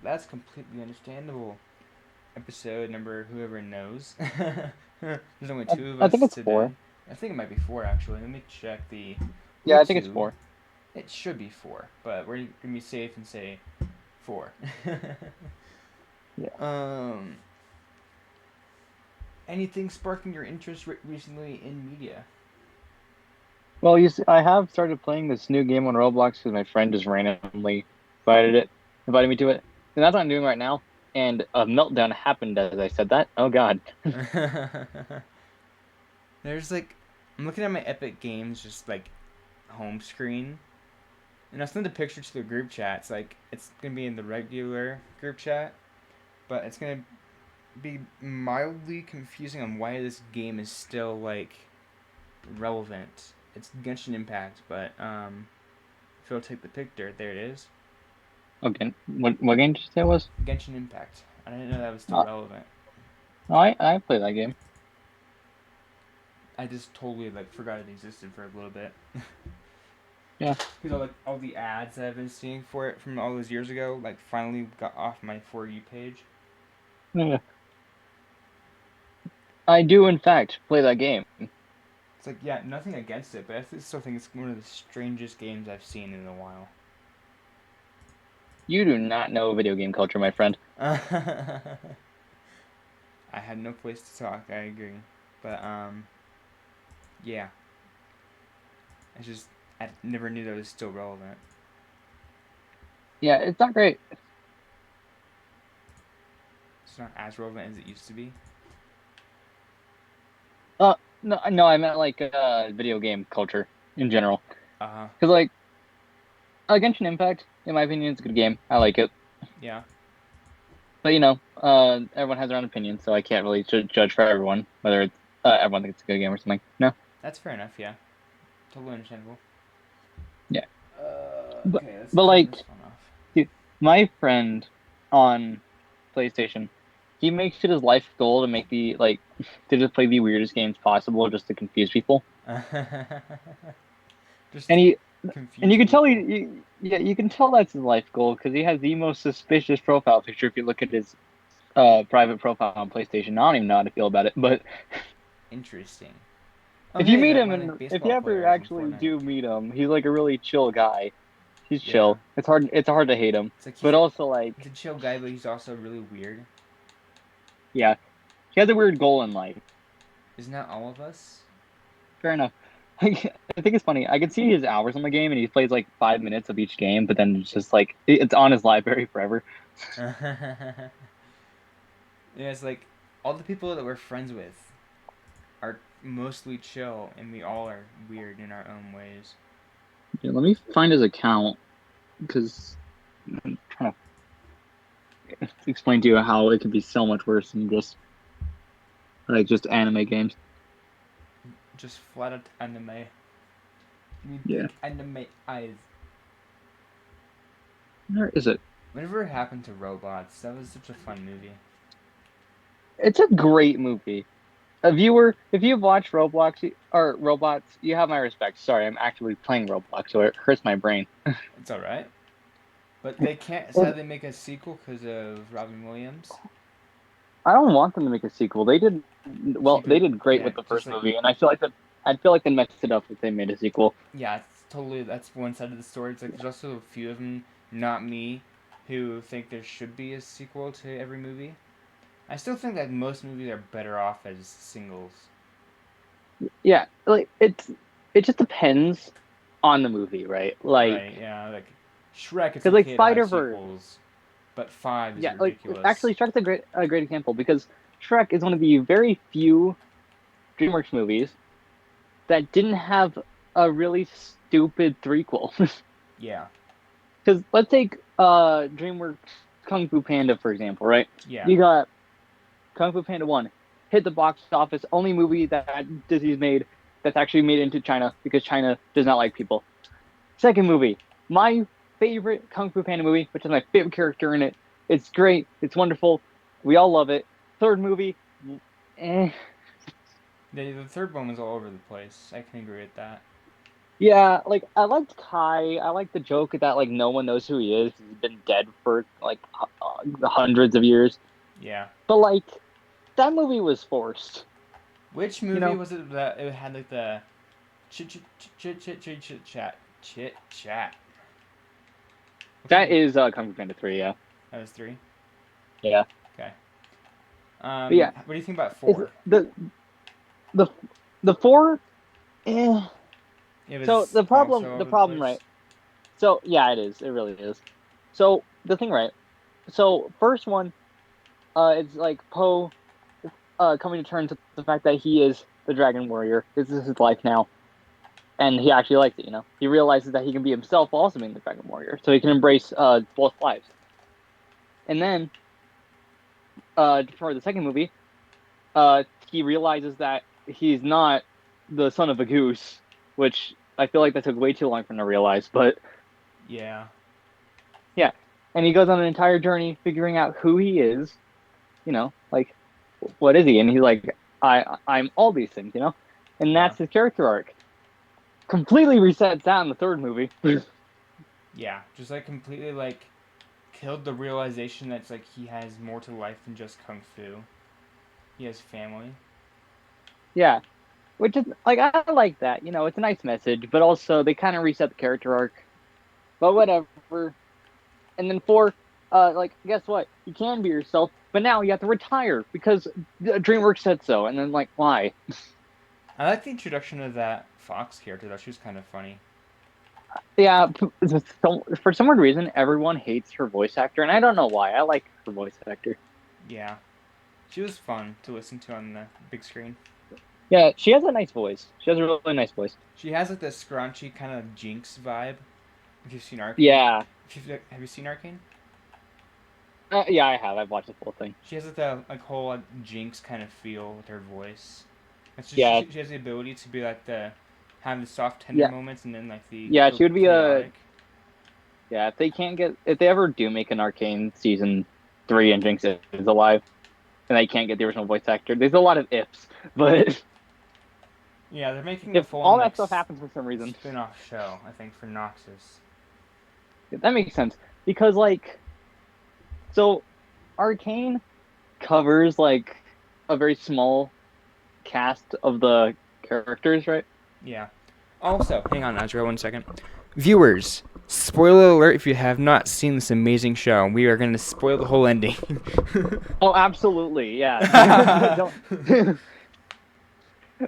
That's completely understandable. Episode number whoever knows. There's only I, two of I think us it's today. 4. I think it might be four actually. Let me check the Yeah, I think it's YouTube. 4. It should be four, but we're gonna be safe and say four. Yeah. um, anything sparking your interest recently in media? Well, I have started playing this new game on Roblox because my friend just randomly invited me to it, and that's what I'm doing right now. And a meltdown happened as I said that. Oh God. There's like, I'm looking at my Epic Games just like home screen, and I sent the picture to the group chat. It's like it's gonna be in the regular group chat, but it's gonna be mildly confusing on why this game is still like relevant. It's Genshin Impact, but if you'll take the picture, there it is. Okay. What game did you say it was? Genshin Impact. I didn't know that was still Uh, relevant. I played that game. I just totally like forgot it existed for a little bit. Yeah. Because all the ads that I've been seeing for it from all those years ago, like finally got off my For You page. Yeah. I do in fact play that game. It's like, yeah, nothing against it, but I still think it's one of the strangest games I've seen in a while. You do not know video game culture, my friend. I had no place to talk. I agree, but yeah, it's just I never knew that it was still relevant. Yeah, it's not great. It's not as relevant as it used to be. No, I meant like video game culture in general. Uh huh. Because like Genshin Impact, in my opinion, is a good game. I like it. Yeah, But everyone has their own opinion, so I can't really judge for everyone whether it's everyone thinks it's a good game or something. No, that's fair enough. Yeah, totally understandable. yeah, but Okay, let's but turn like, this one off. dude, my friend on PlayStation, he makes it his life goal to make the like to just play the weirdest games possible just to confuse people. Just And to he and confuse you can tell people. yeah, you can tell that's his life goal because he has the most suspicious profile picture if you look at his private profile on PlayStation. I don't even know how to feel about it, but Interesting. Oh, if you hey, meet that him one of the and if you baseball ever players in actually Fortnite. do meet him, he's like a really chill guy. He's Yeah. chill. It's hard to hate him. It's like But also he's a like chill guy, but he's also really weird. yeah, he has a weird goal in life. Isn't that all of us? Fair enough. I think it's funny. I can see his hours on the game and he plays like 5 minutes of each game, but then it's just like it's on his library forever. Yeah, it's like all the people that we're friends with are mostly chill, and we all are weird in our own ways. Yeah, let me find his account because I'm trying to explain to you how it can be so much worse than just anime games. Just flat out anime. Give me Yeah. big anime eyes. Where is it? Whatever happened to robots? That was such a fun movie. It's a great movie. If you've watched Robots, you have my respect. Sorry, I'm actually playing Roblox, so it hurts my brain. It's all right, but they can't sadly make a sequel because of Robin Williams. I don't want them to make a sequel. Keep They it, did great yeah, with the just first like movie, and I feel like they messed it up if they made a sequel. yeah, it's totally that's one side of the story. It's like there's also a few of them, not me, who think there should be a sequel to every movie. I still think that most movies are better off as singles. Yeah, like it just depends on the movie, right? Right? Yeah, like Shrek. It's Because like okay to have Spider-Verse, sequels, but five is yeah, like ridiculous. actually Shrek's a great example because Shrek is one of the very few DreamWorks movies that didn't have a really stupid threequel. Yeah, Because let's take DreamWorks Kung Fu Panda for example, right? yeah. You got Kung Fu Panda 1 hit the box office, only movie that Disney's made that's actually made into China because China does not like people. Second movie, my favorite Kung Fu Panda movie, which is my favorite character in it. It's great. It's wonderful. We all love it. Third movie, eh. The third one was all over the place. I can agree with that. Yeah, like I liked Kai. I like the joke that like no one knows who he is. He's been dead for like hundreds of years. Yeah. But like that movie was forced. Which You movie know, was it that it had like the chit chat? What kind that of, is Kung Fu Panda 3. Yeah, that was three. yeah, Okay. but yeah. What do you think about It's four? the the four. Eh. It So was also all the over the problem, right? place. So yeah, it is. It really is. So the thing, right? So first one, it's like Poe, coming to terms with the fact that he is the Dragon Warrior. This is his life now, and he actually likes it. You know, he realizes that he can be himself while also being the Dragon Warrior, so he can embrace both lives. And then, for the second movie, he realizes that he's not the son of a goose, which I feel like that took way too long for him to realize. But Yeah. yeah, and he goes on an entire journey figuring out who he is. You know, like what is he? And he's like, I'm all these things. You know, and Yeah. that's his character arc. Completely resets that in the third movie. Yeah. Just like completely like killed the realization that it's like he has more to life than just kung fu. He has family. Yeah, which is like I like that. You know, it's a nice message, but also they kind of reset the character arc. But whatever. And then four, like guess what? You can be yourself, but now you have to retire because DreamWorks said so. And then like, why? I like the introduction of that Fox character though. She was kind of funny. Yeah, for some weird reason, everyone hates her voice actor, and I don't know why. I like her voice actor. Yeah. She was fun to listen to on the big screen. Yeah, she has a nice voice. She has a really nice voice. She has like this scrunchy kind of Jinx vibe. If you've seen Arcane, Yeah, have you seen Arcane? yeah, I have. I've watched the full thing. She has like the like whole Jinx kind of feel with her voice. It's just Yeah, she has the ability to be like the have the soft tender yeah, moments and then like yeah. go She would be a chaotic. yeah. If they ever do make an Arcane season three and Jinx is alive, and they can't get the original voice actor, there's a lot of ifs. But Yeah, they're making a if full all on that like stuff happens for some reason, spin off show. I think for Noxus. that makes sense because like so Arcane covers like a very small cast of the characters, right? Yeah. Also, hang on, Azra, 1 second. Viewers, spoiler alert if you have not seen this amazing show. We are going to spoil the whole ending. Oh, absolutely, yeah. Don't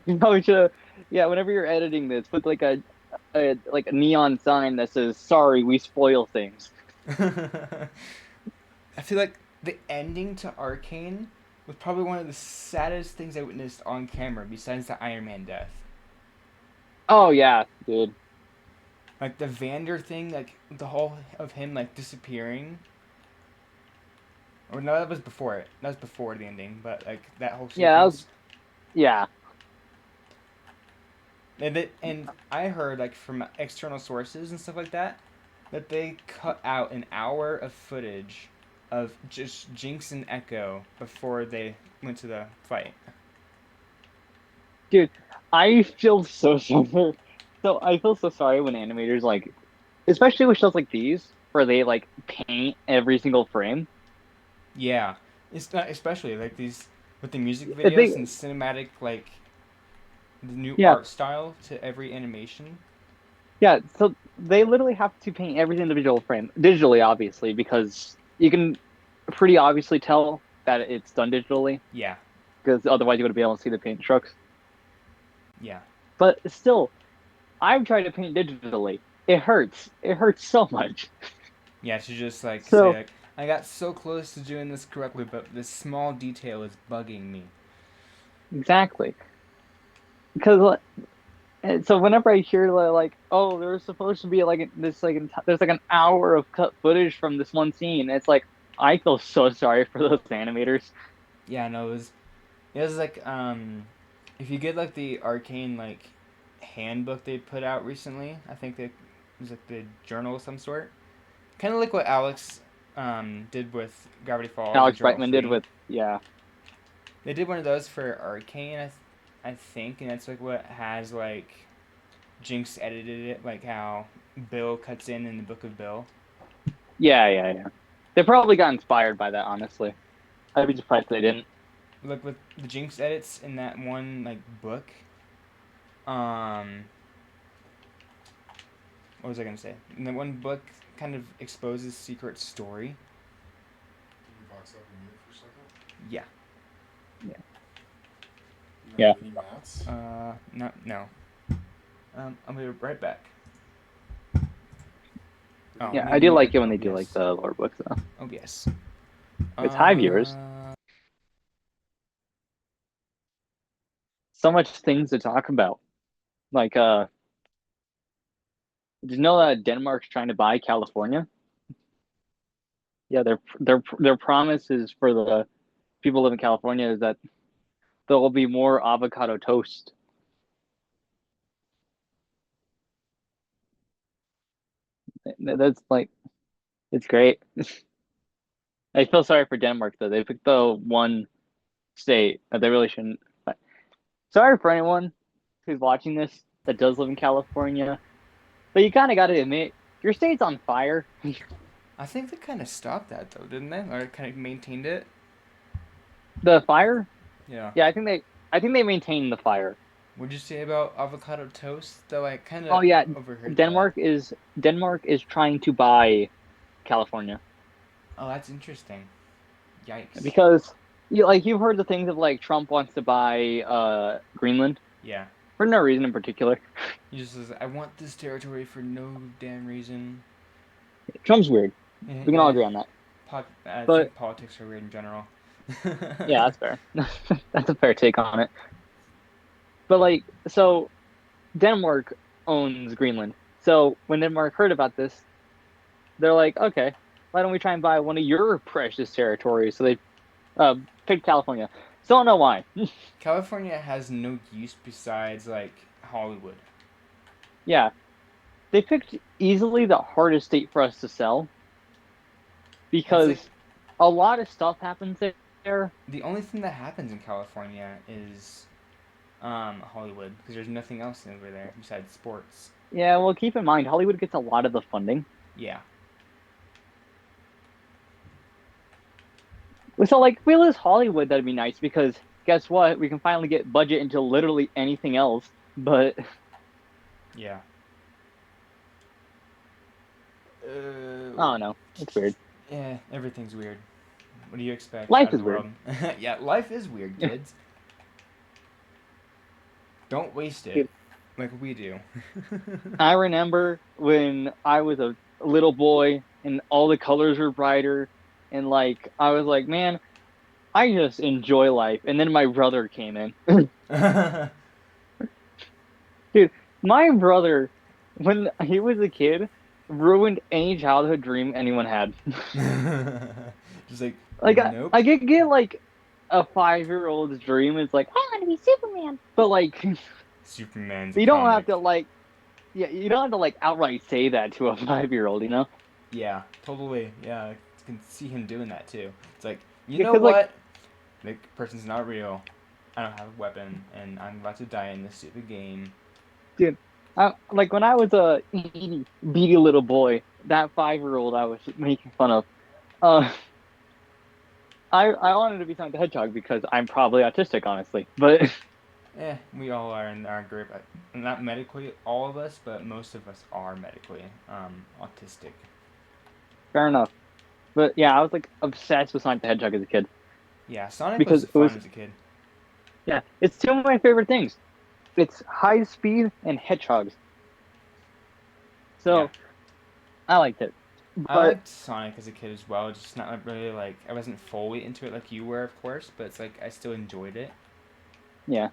you probably should. Yeah, whenever you're editing this, put like a neon sign that says "Sorry, we spoil things." I feel like the ending to Arcane was probably one of the saddest things I witnessed on camera besides the Iron Man death. Oh yeah, dude. Like the Vander thing, like the whole of him like disappearing. Or no, that was before it. That was before the ending, but like that whole Yeah, that sequence. was yeah, And I heard like from external sources and stuff like that they cut out an hour of footage of just Jinx and Echo before they went to the fight. dude. I feel so sorry. So I feel so sorry when animators like, especially with shows like these, where they like paint every single frame. Yeah, it's not especially like these with the music If they videos and cinematic like the new yeah, art style to every animation. yeah, so they literally have to paint every individual frame digitally, obviously, because you can pretty obviously tell that it's done digitally, Yeah, because otherwise you wouldn't be able to see the paint strokes. yeah, But still, I've tried to paint digitally. It hurts. It hurts so much. yeah. To just like say So like I got so close to doing this correctly, but this small detail is bugging me. exactly, because so whenever I hear like, oh, there's supposed to be like this there's like an hour of cut footage from this one scene, it's like I feel so sorry for those animators. Yeah, no, it was like if you get like the Arcane like handbook they put out recently, I think it was like the journal of some sort. Kind of like what Alex did with Gravity Falls and Alex Journal Brightman did 3. with yeah. They did one of those for Arcane, I think, and that's like what has like Jinx edited it, like how Bill cuts in the Book of Bill. Yeah, yeah, yeah. They probably got inspired by that, honestly. I'd be surprised if they didn't. Like with the Jinx edits in that one like book. Um, what was I gonna say? In that one book, kind of exposes Secret's story. Can you box up and mute for a second? Yeah. Yeah. You Yeah. have any mats? No. I'll be right back. Oh, Yeah, let I me do mute like it when they do like OBS. the lore books though. OBS. It's high viewers. So much things to talk about. Like, did you know that Denmark's trying to buy California? Yeah, their promise is for the people who live in California is that there will be more avocado toast. That's like, it's great. I feel sorry for Denmark though. They picked the one state that they really shouldn't. Sorry for anyone who's watching this that does live in California, but you kind of got to admit your state's on fire. I think they kind of stopped that though, didn't they? Or kind of maintained it. The fire? Yeah. Yeah, I think they maintained the fire. What'd you say about avocado toast? Though I kind Oh of yeah, overheard that. Denmark is trying to buy California Oh, that's interesting. Yikes. because you've heard the things of like Trump wants to buy Greenland Yeah. for no reason in particular. He just says, "I want this territory for no damn reason." Trump's weird. We can all Yeah. agree on that. I But think politics are weird in general. yeah, that's fair. That's a fair take on it. But like, so Denmark owns Greenland. So when Denmark heard about this, they're like, okay, why don't we try and buy one of your precious territories? So they picked California. Still don't know why. California has no use besides like Hollywood. Yeah, they picked easily the hardest state for us to sell It's like because a lot of stuff happens there. the only thing that happens in California is Hollywood because there's nothing else over there besides sports. Yeah, well, keep in mind, Hollywood gets a lot of the funding. Yeah. So, like, if we lose Hollywood, that'd be nice because guess what? We can finally get budget into literally anything else. But Yeah. I don't know. It's weird. Yeah, everything's weird. What do you expect Life out of is the weird. world? Yeah, life is weird, kids. Don't waste it Dude, like we do. I remember when I was a little boy and all the colors were brighter, and like I was like, man, I just enjoy life. And then my brother came in. Dude, my brother, when he was a kid, ruined any childhood dream anyone had. Just like, Like nope. I could get like a 5-year-old's dream is like, I want to be Superman. But like Superman's a you don't have comic. to like yeah, you don't have to like outright say that to a 5-year-old, you know? Yeah, totally. Yeah, I can see him doing that too. It's like, you know Because like what? The person's not real. I don't have a weapon, and I'm about to die in this stupid game. dude, like when I was a beady little boy, that 5-year-old I was making fun of. Uh, I wanted to be Sonic the Hedgehog because I'm probably autistic, honestly. But We all are in our group. Not medically, all of us, but most of us are medically autistic. fair enough. But yeah, I was like obsessed with Sonic the Hedgehog as a kid Yeah, Sonic was because it fun was as a kid. yeah, it's two of my favorite things. It's high speed and hedgehogs. Yeah, So I liked it. I But liked Sonic as a kid as well. Just not like, really like I wasn't fully into it like you were, of course, but it's like I still enjoyed it. yeah,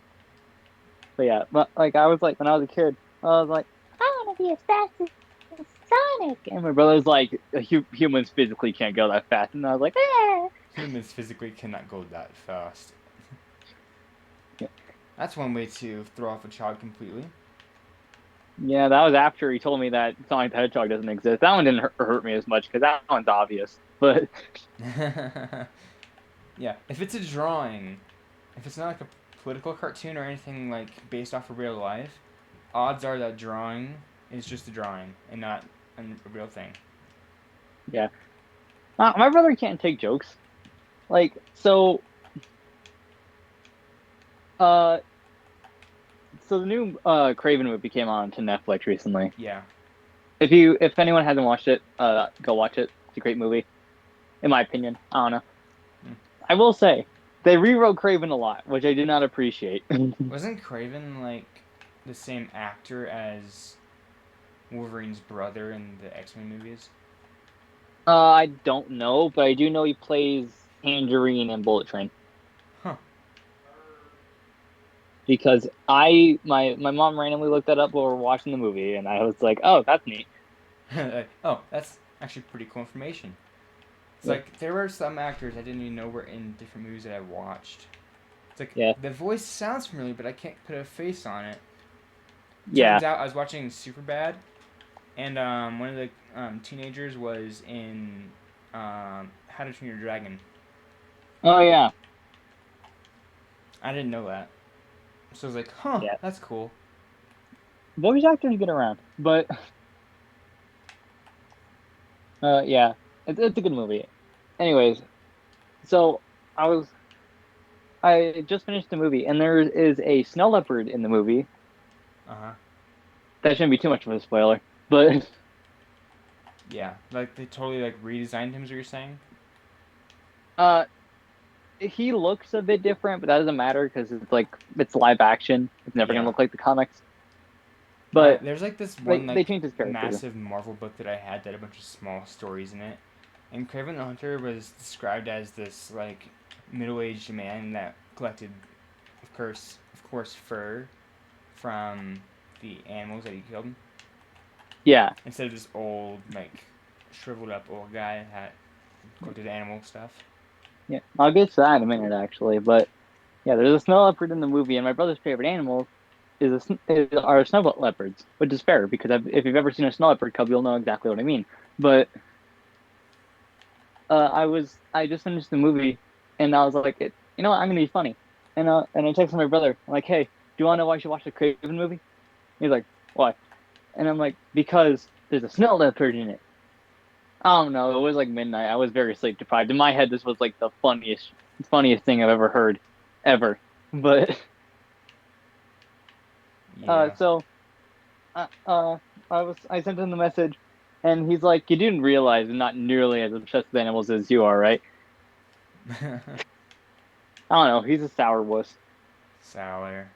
but like I was like when I was a kid, I was like, I want to be as fast as Sonic, and my brother's like, humans physically can't go that fast, and I was like, eh. Humans physically cannot go that fast. Yeah. That's one way to throw off a child completely. Yeah, that was after he told me that Sonic the Hedgehog doesn't exist. That one didn't hurt me as much because that one's obvious. But Yeah, if it's a drawing, if it's not like a political cartoon or anything like based off of real life, odds are that drawing is just a drawing and not a real thing. yeah, My brother can't take jokes. Like, so, uh, so the new Craven movie came on to Netflix recently. Yeah. If anyone hasn't watched it, go watch it. It's a great movie, in my opinion. I don't know. Hmm. I will say they rewrote Craven a lot, which I did not appreciate. Wasn't Craven like the same actor as Wolverine's brother in the X-Men movies? I don't know, but I do know he plays Tangerine in Bullet Train Huh. because my mom randomly looked that up while we were watching the movie, and I was like, oh, that's neat. Like, oh, that's actually pretty cool information. It's Yeah, like there were some actors I didn't even know were in different movies that I watched. It's like yeah, the voice sounds familiar, but I can't put a face on it. yeah. Turns out I was watching Superbad, and one of the teenagers was in How to Train Your Dragon. Oh yeah, I didn't know that, so I was like, huh, yeah. that's cool. Voice actors get around, but yeah, it's a good movie. Anyways, so I was I just finished the movie, and there is a snow leopard in the movie. Uh huh. That shouldn't be too much of a spoiler, but Yeah, like they totally like redesigned him. Is what you're saying? uh, he looks a bit different, but that doesn't matter because it's live action. It's never gonna Yeah. look like the comics. But There's like this one they like changed his character. massive Marvel book that I had that had a bunch of small stories in it, and Kraven the Hunter was described as this like middle-aged man that collected, of course, fur from the animals that he killed, Yeah, instead of this old like shriveled up old guy that had collected animal stuff. yeah. I'll get to that in a minute, actually. But yeah, there's a snow leopard in the movie, and my brother's favorite animal are snow leopards, which is fair because if you've ever seen a snow leopard cub, you'll know exactly what I mean. But I just finished the movie, and I was like, you know what, I'm gonna be funny, and I texted my brother, I'm like, hey, do you want to know why I should watch the Craven movie? He's like, why? And I'm like, because there's a snow leopard in it. I don't know. It was like midnight. I was very sleep deprived. In my head, this was like the funniest thing I've ever heard, ever. But Yeah. so I sent him the message, and he's like, "You didn't realize I'm not nearly as obsessed with animals as you are, right?" I don't know. He's a sour wuss. Sour.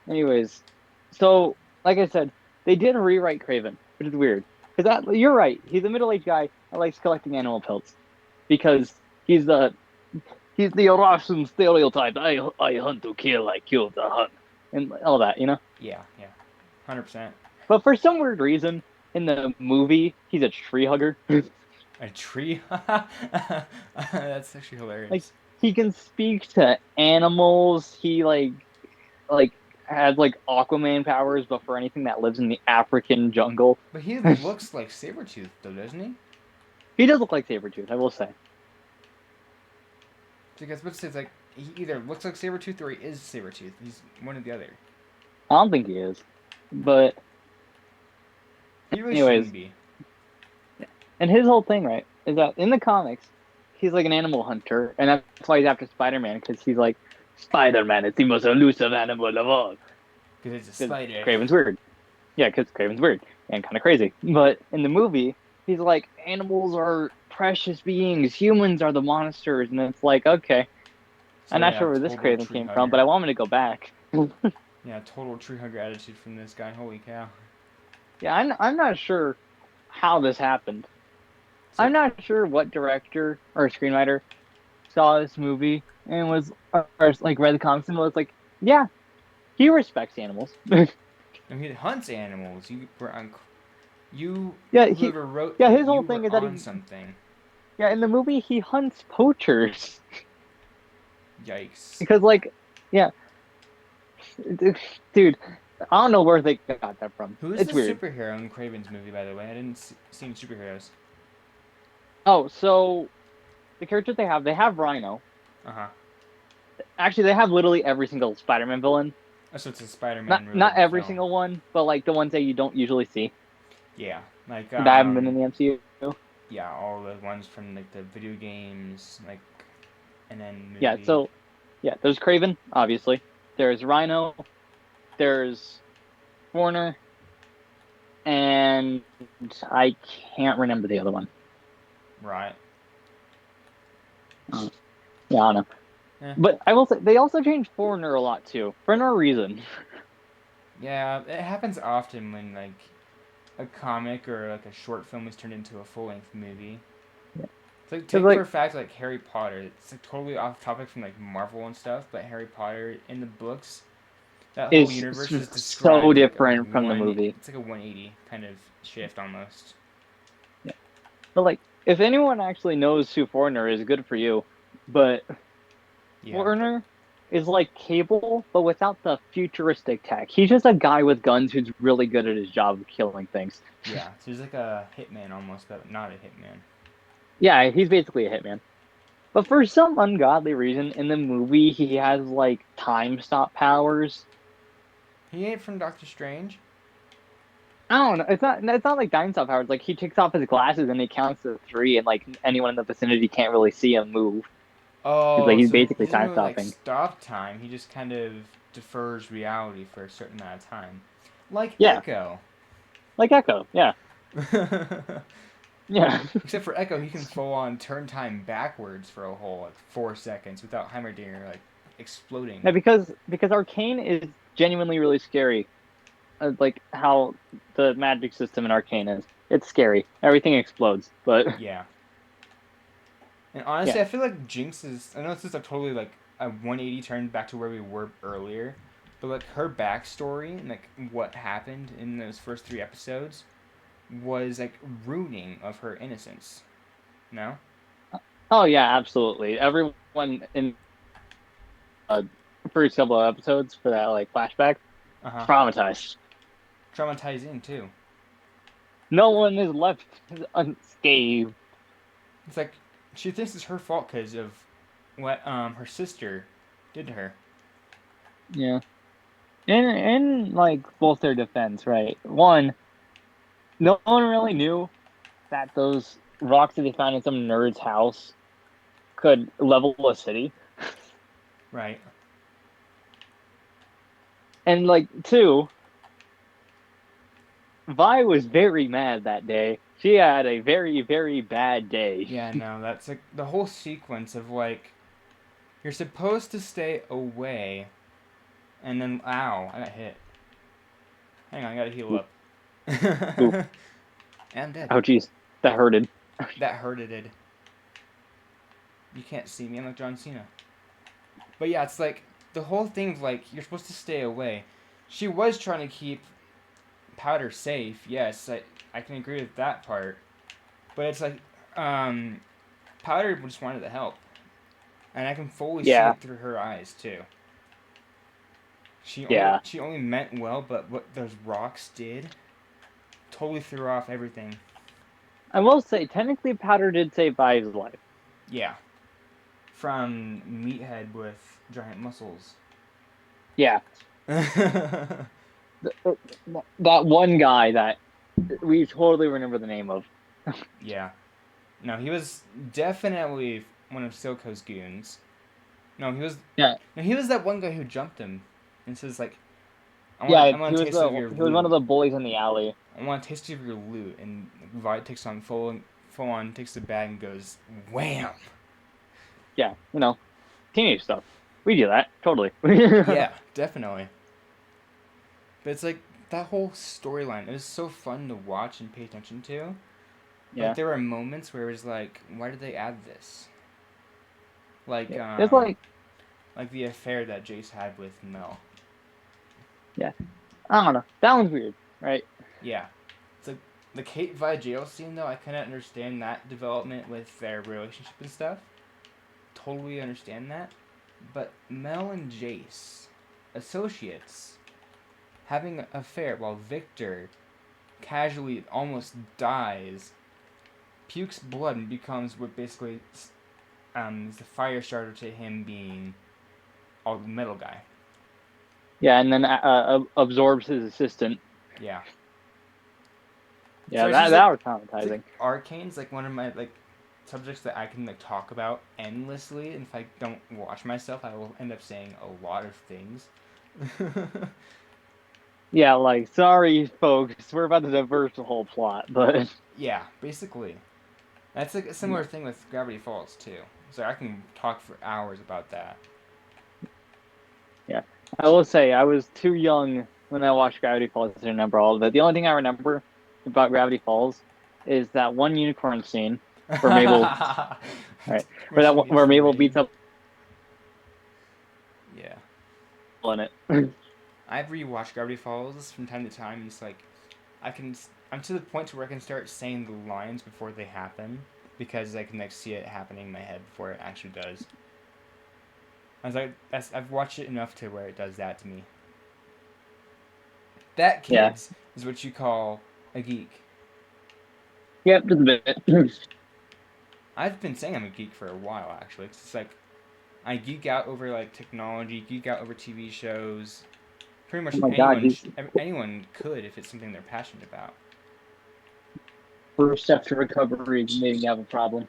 Anyways, so like I said, they did rewrite Craven, which is weird. Because you're right. He's a middle-aged guy that likes collecting animal pelts because he's the he's the Russian stereotype. I hunt to kill, I kill to hunt, and all that, you know. Yeah. Yeah. 100%. But for some weird reason, in the movie, he's a tree hugger. A tree? That's actually Like hilarious. he can speak to animals. He like has like Aquaman powers, but for anything that lives in the African jungle. But he looks like Sabretooth, though, doesn't he? He does look like Sabretooth, I will say. Because what's it's like he either looks like Sabretooth or he is Sabretooth. He's one or the other. I don't think he is. But He really anyways, shouldn't be. and his whole thing, right, is that in the comics, he's like an animal hunter, and that's why he's after Spider-Man, because he's like, Spider-Man is the most elusive animal of all. Because it's a Because spider. Craven's weird. Yeah, because Craven's weird and kind of crazy. But in the movie, he's like, animals are precious beings, humans are the monsters, and it's like, okay, So I'm not yeah, sure where this total Craven tree came from, but hugger. I want him to go back. Yeah, total tree hugger attitude from this guy. Holy cow. Yeah, I'm not sure how this happened. It's I'm like, not sure what director or screenwriter saw this movie and or like read the comics and was like, yeah, he respects animals. I mean, he hunts animals. You yeah, whoever wrote yeah, it, his you whole thing were is that on he something. yeah, in the movie he hunts poachers Yikes. because like yeah, dude, I don't know where they got that from. Who is the It's weird. superhero in Craven's movie, by the way? I didn't see any superheroes. Oh, so the characters they have Rhino. Uh huh. Actually, they have literally every single Spider-Man villain. Oh, so it's a Spider-Man Not related every film. single one, but like the ones that you don't usually see Yeah, like that haven't been in the MCU. Yeah, all the ones from like the video games, like, and then Yeah, movie. so there's Craven, obviously. There's Rhino. There's Foreigner, and I can't remember the other one. Right. Yeah, I don't know. Eh. But I will say they also changed Foreigner a lot too, for no reason. Yeah, it happens often when like a comic or like a short film is turned into a full length movie. It's like Because take for like a fact like Harry Potter. It's like totally off topic from like Marvel and stuff, but Harry Potter in the books, that whole is universe is so described like a different from the movie. It's like a 180 kind of shift almost. Yeah. But like, if anyone actually knows who Foreigner is, good for you. But Yeah. Foreigner is like Cable, but without the futuristic tech. He's just a guy with guns who's really good at his job of killing things. Yeah. So he's like a hitman almost, but not a hitman. Yeah, he's basically a hitman. But for some ungodly reason, in the movie, he has like time stop powers. He ain't from Doctor Strange. I don't know. It's not like time stop powers. Like he takes off his glasses and he counts to three, and like anyone in the vicinity can't really see him move. Oh, He's so basically he doesn't time really like stopping. stop time. He just kind of defers reality for a certain amount of time, like Yeah, Echo. like Echo. Yeah, yeah, Except for Echo, he can full on turn time backwards for a whole like 4 seconds without Heimerdinger like exploding. yeah. Because Arcane is genuinely really scary. Like how the magic system in Arcane is. It's scary. Everything explodes. But Yeah, and yeah, honestly, I feel like Jinx is. I know this is a totally like a 180 turn back to where we were earlier, but like her backstory and like what happened in those first 3 episodes was like ruining of her innocence. No. oh yeah, absolutely. Everyone in uh, first couple of episodes for that like flashback Uh huh. traumatized. Traumatizing too. No one is left unscathed. It's like she thinks it's her fault because of what her sister did to her. Yeah. In like both their defense, right? One, no one really knew that those rocks that they found in some nerd's house could level a city. Right. And like two, Vi was very mad that day. She had a very, very bad day. Yeah, no, that's like the whole sequence of like you're supposed to stay away, and then ow, I got hit. Hang on, I gotta heal Ooh, up. ooh. I'm dead. Oh jeez. That hurted. That hurted. You can't see me. I'm like John Cena. But yeah, it's like the whole thing of like you're supposed to stay away. She was trying to keep Powder safe. Yes, I can agree with that part. But it's like Powder just wanted to help, and I can fully see Yeah. it through her eyes too. Yeah. She only meant well, but what those rocks did totally threw off everything. I will say, technically Powder did save Vi's life. Yeah, from Meathead with giant muscles. Yeah. That one guy that we totally remember the name of. Yeah. No, he was definitely one of Silco's goons. No, he was. Yeah. No, he was that one guy who jumped him, and says like, Yeah, I want he a was taste of your he was one of loot. the bullies in the alley. I want a taste of your loot." And Vi takes on full on, takes the bag and goes wham. Yeah, teenage stuff. We do that totally. Yeah, definitely. But it's like that whole storyline. It was so fun to watch and pay attention to. Like Yeah, there were moments where it was like, why did they add this? Like yeah. It's like the affair that Jace had with Mel. yeah, I don't know. That one's weird, right? Yeah. It's like the Kate Vi jail scene though, I kinda understand that development with their relationship and stuff. Totally understand that. But Mel and Jace, associates, having an affair while Victor casually almost dies, pukes blood and becomes what basically is the fire starter to him being all the metal guy. Yeah, and then absorbs his assistant. Yeah. Yeah, So it's that just that like, was it's traumatizing. like Arcane's like one of my like subjects that I can like talk about endlessly, and if I don't watch myself, I will end up saying a lot of things. Yeah, like sorry, folks, we're about to diverge the whole plot, but Yeah, basically. That's like a similar thing with Gravity Falls too. So I can talk for hours about that. yeah, I will say I was too young when I watched Gravity Falls to remember all of it. The only thing I remember about Gravity Falls is that one unicorn scene where Mabel, right, Where she meets where the Mabel beats rain. up Yeah. in it. I've rewatched Gravity Falls from time to time. It's like I'm to the point to where I can start saying the lines before they happen because I can like see it happening in my head before it actually does. I was like, I've watched it enough to where it does that to me. That, Yeah, kids, is what you call a geek. yep, just a bit. I've been saying I'm a geek for a while actually. It's just like I geek out over like technology, geek out over TV shows. Pretty Oh much my God, he's anyone could if it's something they're passionate about. first step to recovery is admitting you have a problem.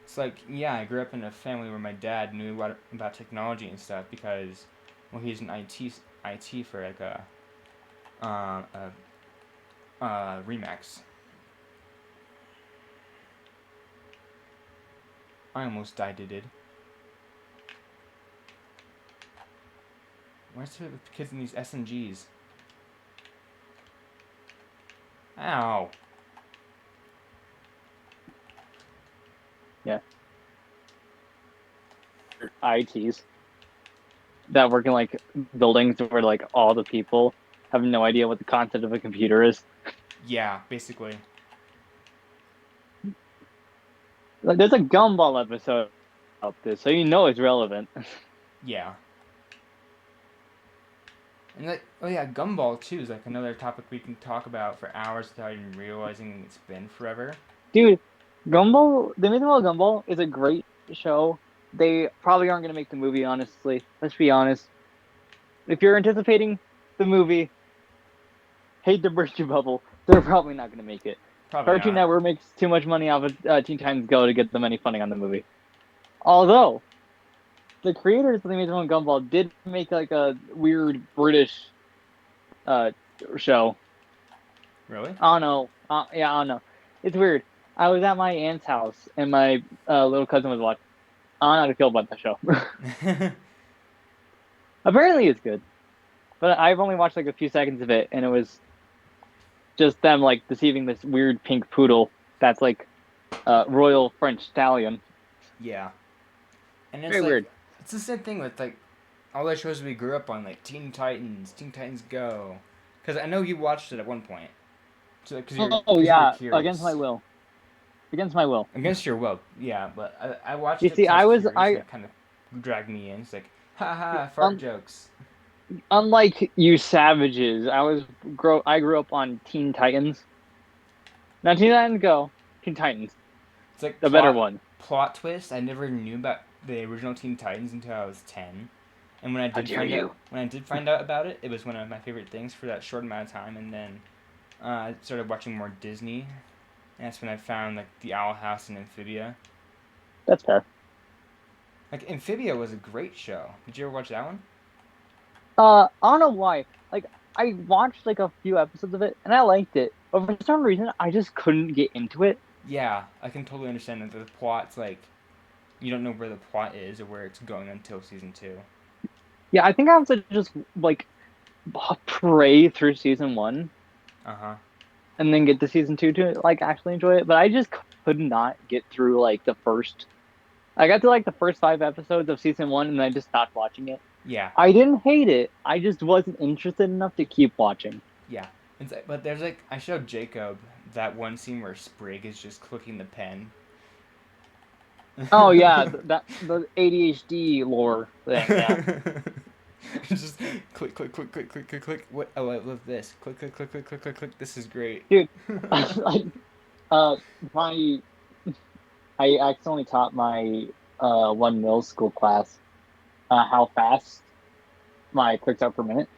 It's like, yeah, I grew up in a family where my dad knew about technology and stuff because, well, he's an IT for like uh, Remax. I almost died, did. Where's the kids in these SMGs? Ow. Yeah, ITs that work in like buildings where like all the people have no idea what the concept of a computer is. Yeah, basically. Like, there's a Gumball episode about this, so you know it's relevant. Yeah. And like, oh yeah, Gumball too is like another topic we can talk about for hours without even realizing it's been forever. Dude, Gumball, The Amazing World of Gumball is a great show. They probably aren't going to make the movie, honestly. Let's be honest. If you're anticipating the movie, hate to burst your bubble, they're probably not going to make it. Probably Cartoon not. Network makes too much money off of Teen Titans Go to get them any funding on the movie. Although, the creators of The Amazing World of Gumball did make like a weird British uh, show. Really? I don't know. Yeah, I don't know. It's weird. I was at my aunt's house and my little cousin was watching. I don't know how to feel about that show. Apparently, it's good, but I've only watched like a few seconds of it, and it was just them like deceiving this weird pink poodle that's like royal French stallion. Yeah. And it's Very like weird. it's the same thing with like all the shows we grew up on, like Teen Titans Go. Because I know you watched it at one point, so Oh because you were yeah, against my curious. will. Against my will. Against your will, yeah. But I watched You it see, because I was I was curious, and it kind of dragged me in. It's like, haha, fart un, jokes. unlike you savages. I grew up on Teen Titans. Not Teen Titans Go. Teen Titans, It's like the better one. plot twist. I never knew about the original Teen Titans until I was 10. And How dare you? when I did find out about it, it was one of my favorite things for that short amount of time. And then I started watching more Disney. And that's when I found like the Owl House and Amphibia. That's fair. Like Amphibia was a great show. Did you ever watch that one? I don't know why. Like, I watched like a few episodes of it and I liked it, but for some reason I just couldn't get into it. Yeah, I can totally understand that the plot's like you don't know where the plot is or where it's going until season 2. Yeah, I think I have to just like pray through season one Uh huh. and then get to season two to like actually enjoy it. But I just could not get through like the first. I got to like the first 5 episodes of season one and I just stopped watching it. Yeah, I didn't hate it. I just wasn't interested enough to keep watching. yeah. But there's like I showed Jacob that one scene where Sprig is just clicking the pen. Oh yeah, the ADHD lore thing. Yeah, Just click, click, click, click, click, click, click. What? Oh, I love this. Click, click, click, click, click, click, click. This is great. dude. I, uh, my I accidentally taught my one middle school class how fast my clicks are per minute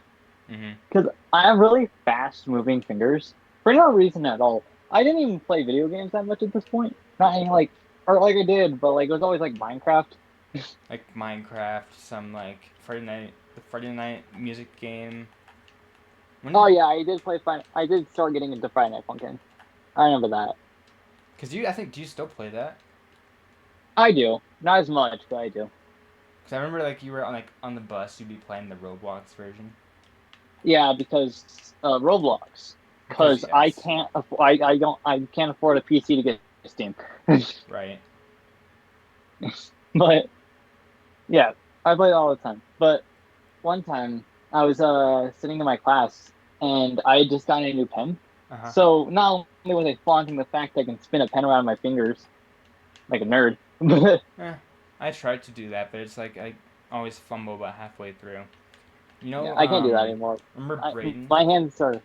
Mhm. because I have really fast moving fingers. For no reason at all. I didn't even play video games that much at this point. Not any like, or like I did, but like it was always like Minecraft. Like Minecraft, some like the Friday Night music game. Oh yeah, I did play. I did start getting into Friday Night Funkin'. I remember that. Cause do you still play that? I do, not as much, but I do. Cause I remember like you were on the bus, you'd be playing the Roblox version. Yeah, because Roblox. Because Because I yes, can't. I can't afford a PC to get Steam. right. But yeah, I play it all the time. But one time I was sitting in my class and I had just gotten a new pen. Uh huh. So not only was I flaunting the fact that I can spin a pen around my fingers like a nerd, but I tried to do that, but it's like I always fumble about halfway through. You yeah, know, I can't do that anymore. remember Braden? My hands are.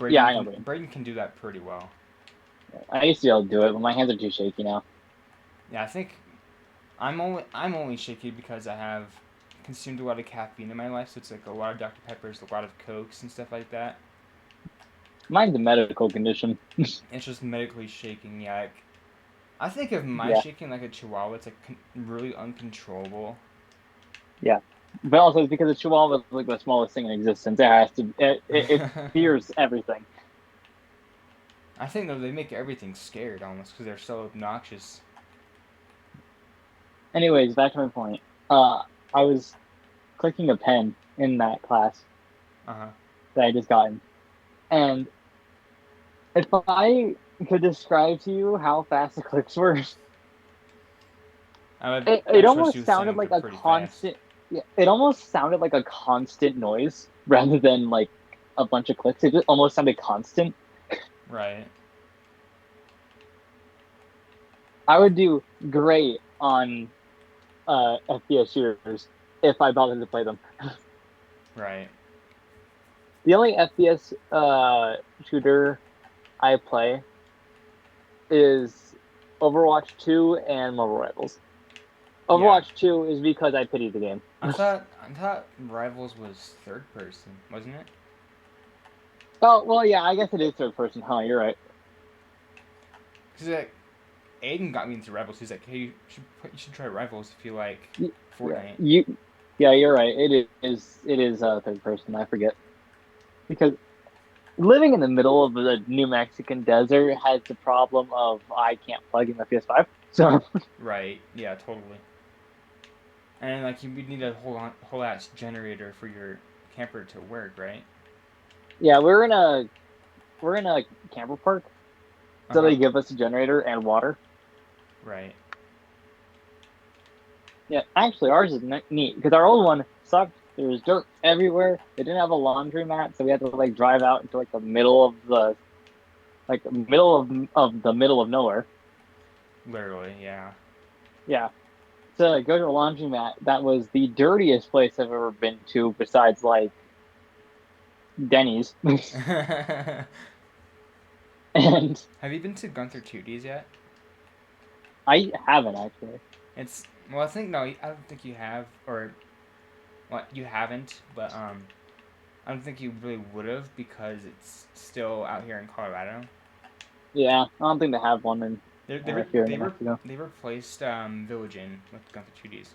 Yeah, I know. Braden can do that pretty well. I used to be able to do it, but my hands are too shaky now. Yeah, I think I'm only shaky because I have consumed a lot of caffeine in my life, so it's like a lot of Dr. Peppers, a lot of Cokes and stuff like that. Mine's a medical condition. It's just medically shaking. Yeah, like, I think of my Yeah, shaking like a chihuahua. It's like really uncontrollable. yeah. But also, it's because a chihuahua is like the smallest thing in existence. It has to. It fears everything. I think though they make everything scared almost because they're so obnoxious. Anyways, back to my point. I was clicking a pen in that class Uh huh. that I just gotten, and if I could describe to you how fast the clicks were, I it trust almost you saying sounded they're like a pretty fast. constant. Yeah, it almost sounded like a constant noise rather than like a bunch of clicks. It just almost sounded constant. Right. I would do great on FPS shooters if I bothered to play them. Right. The only FPS shooter I play is Overwatch 2 and Marvel Rivals. Yeah. Overwatch 2 is because I pity the game. I thought Rivals was third person, wasn't it? Oh, well, yeah, I guess it is third person. Huh, you're right. Cause like Aidan got me into Rivals. He's like, hey, you should try Rivals if you like Yeah, Fortnite. yeah, you're right. It is third person. I forget because living in the middle of the New Mexican desert has the problem of I can't plug in my PS5. So Right. Yeah. Totally. And like you would need a whole ass generator for your camper to work, right? yeah, we're in a camper park, Uh so huh. they give us a generator and water. Right. Yeah, actually, ours is neat because our old one sucked. There was dirt everywhere. They didn't have a laundromat, so we had to like drive out into like the middle of the middle of nowhere. Literally. Yeah. Yeah, to like, go to a laundromat. That was the dirtiest place I've ever been to, besides like Denny's. And Have you been to Gunther Tooties yet? I haven't actually. It's well, I think no, I don't think you have, or well, you haven't, but I don't think you really would have because it's still out here in Colorado. Yeah, I don't think they have one in They they re- here in they New were Mexico. they replaced Village Inn with Gunther Tooties.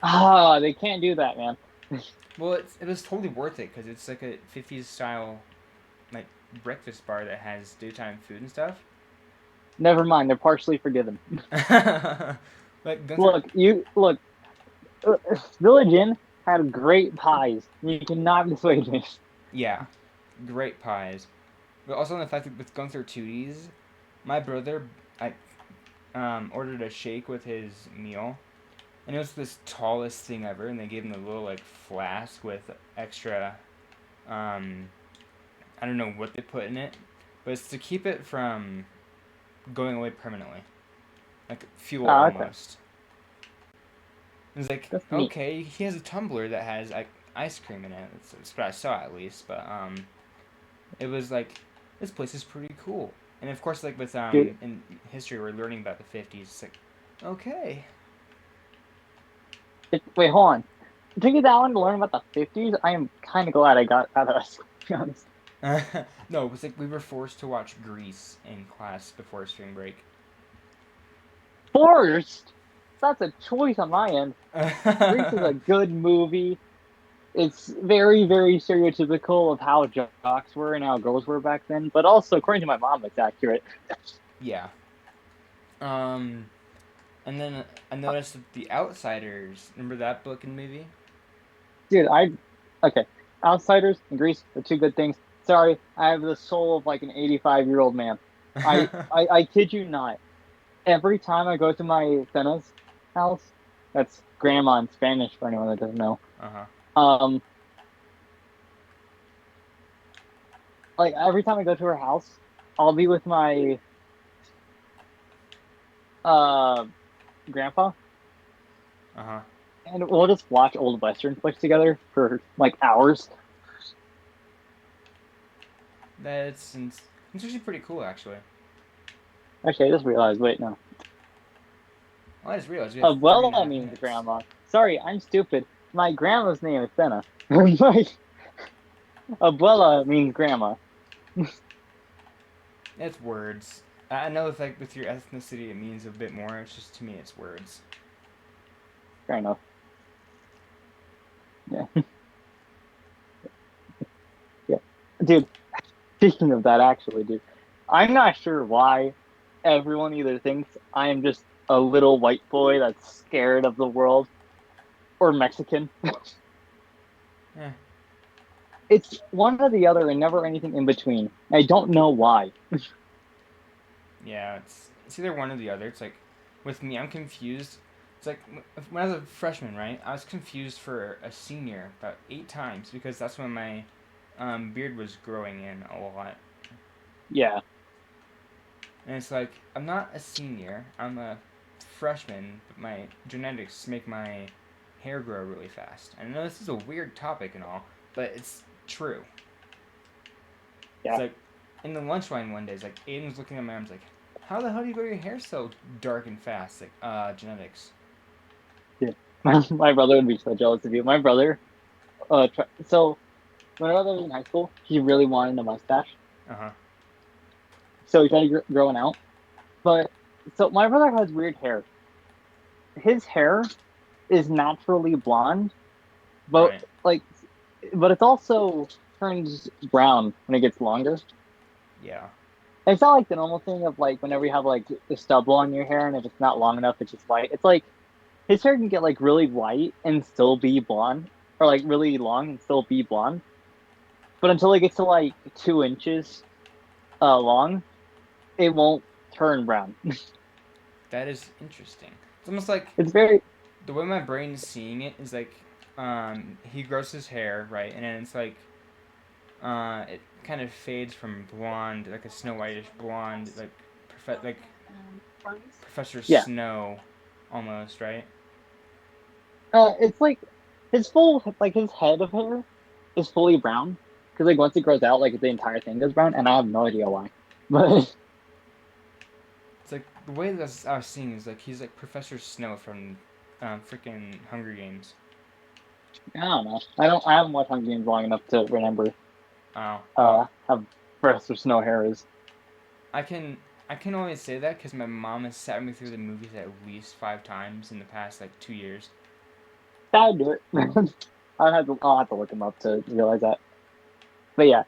Ah, they can't do that, man. Well, it was totally worth it because it's like a 50s style like breakfast bar that has daytime food and stuff. Never mind, they're partially forgiven. Like Gunther, Look. Village Inn had great pies. You cannot dissuade me. yeah, great pies. But also the fact that with Gunther Tooties, my brother I ordered a shake with his meal, and it was this tallest thing ever, and they gave him a little like flask with extra, um, I don't know what they put in it, but it's to keep it from going away permanently, like fuel Ah, okay. almost. It's like That's neat. okay, he has a tumbler that has like ice cream in it. That's what I saw at least, but it was like this place is pretty cool. And of course, like with Dude, in history, we're learning about the 50s. It's like okay. wait, hold on. It took you that long to learn about the 50s? I am kind of glad I got out of this, to be honest. No, it was like we were forced to watch Grease in class before spring break. Forced. That's a choice on my end. Grease is a good movie. It's very, very stereotypical of how jocks were and how girls were back then, but also, according to my mom, it's accurate. Yeah. Um, and then I noticed that The Outsiders. Remember that book and movie? Dude, okay. Outsiders and Grease are two good things. Sorry, I have the soul of like an 85-year-old man. I kid you not. Every time I go to my Thena's house, that's grandma in Spanish for anyone that doesn't know. Uh-huh. Um, like every time I go to her house, I'll be with my uh grandpa, Uh-huh. and we'll just watch old Western flicks together for like hours. It's actually pretty cool, actually. Actually, I just realized. Wait, no. Well, I just realized we have 30 and a Abuela half means minutes. grandma. Sorry, I'm stupid. My grandma's name is Thena. My Abuela means grandma. It's words. I know if like with your ethnicity it means a bit more. It's just to me it's words. Fair enough. Yeah. Yeah. Dude, speaking of that, actually, dude, I'm not sure why everyone either thinks I am just a little white boy that's scared of the world or Mexican. Eh. It's one or the other and never anything in between. I don't know why. Yeah, it's either one or the other. It's like with me, I'm confused. It's like when I was a freshman, right? I was confused for a senior about 8 times because that's when my beard was growing in a lot. Yeah. And it's like I'm not a senior. I'm a freshman, but my genetics make my hair grow really fast. I know this is a weird topic and all, but it's true. It's Yeah. like in the lunch line one day, it's like Aiden's looking at my arms like, how the hell do you grow your hair so dark and fast? Like, genetics. Yeah. My brother would be so jealous of you. My brother, so when I was in high school, he really wanted a mustache. Uh huh. So he tried growing out. But so my brother has weird hair. His hair is naturally blonde, but Right. like, but it's also turns brown when it gets longer. Yeah. And it's not like the normal thing of like whenever you have like the stubble on your hair and if it's not long enough, it's just white. It's like his hair can get like really white and still be blonde, or like really long and still be blonde. But until it gets to like 2 inches long, it won't turn brown. That is interesting. It's almost like It's very the way my brain is seeing it is like, he grows his hair, right? And then it's like, it kind of fades from blonde, like a Snow Whitish blonde, like Professor yeah. Snow, almost, right? It's like his full like his head of hair is fully brown because like once it grows out, like the entire thing goes brown, and I have no idea why. But It's like the way that I was seeing is like he's like Professor Snow from, freaking Hunger Games. I don't know. I haven't watched Hunger Games long enough to remember Oh well, how Professor Snow hair is. I can I can only say that because my mom has sat me through the movies at least 5 times in the past like 2 years. That would do it. I'll have to look him up to realize that. But yeah,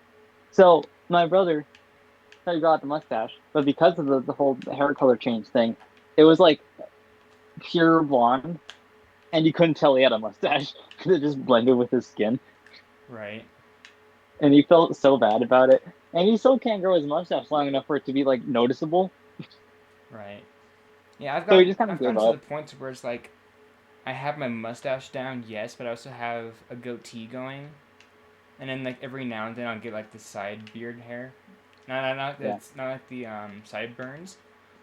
so my brother tried to grow out the mustache, but because of the whole hair color change thing, it was like pure blonde, and you couldn't tell he had a mustache because it just blended with his skin. Right. And he felt so bad about it. And he still can't grow his mustache long enough for it to be like noticeable. Right. Yeah, So he just kind of I've gave gotten to the up. point where it's like I have my mustache down, yes, but I also have a goatee going, and then like every now and then I'll get like the side beard hair. Not Yeah. it's not like the sideburns,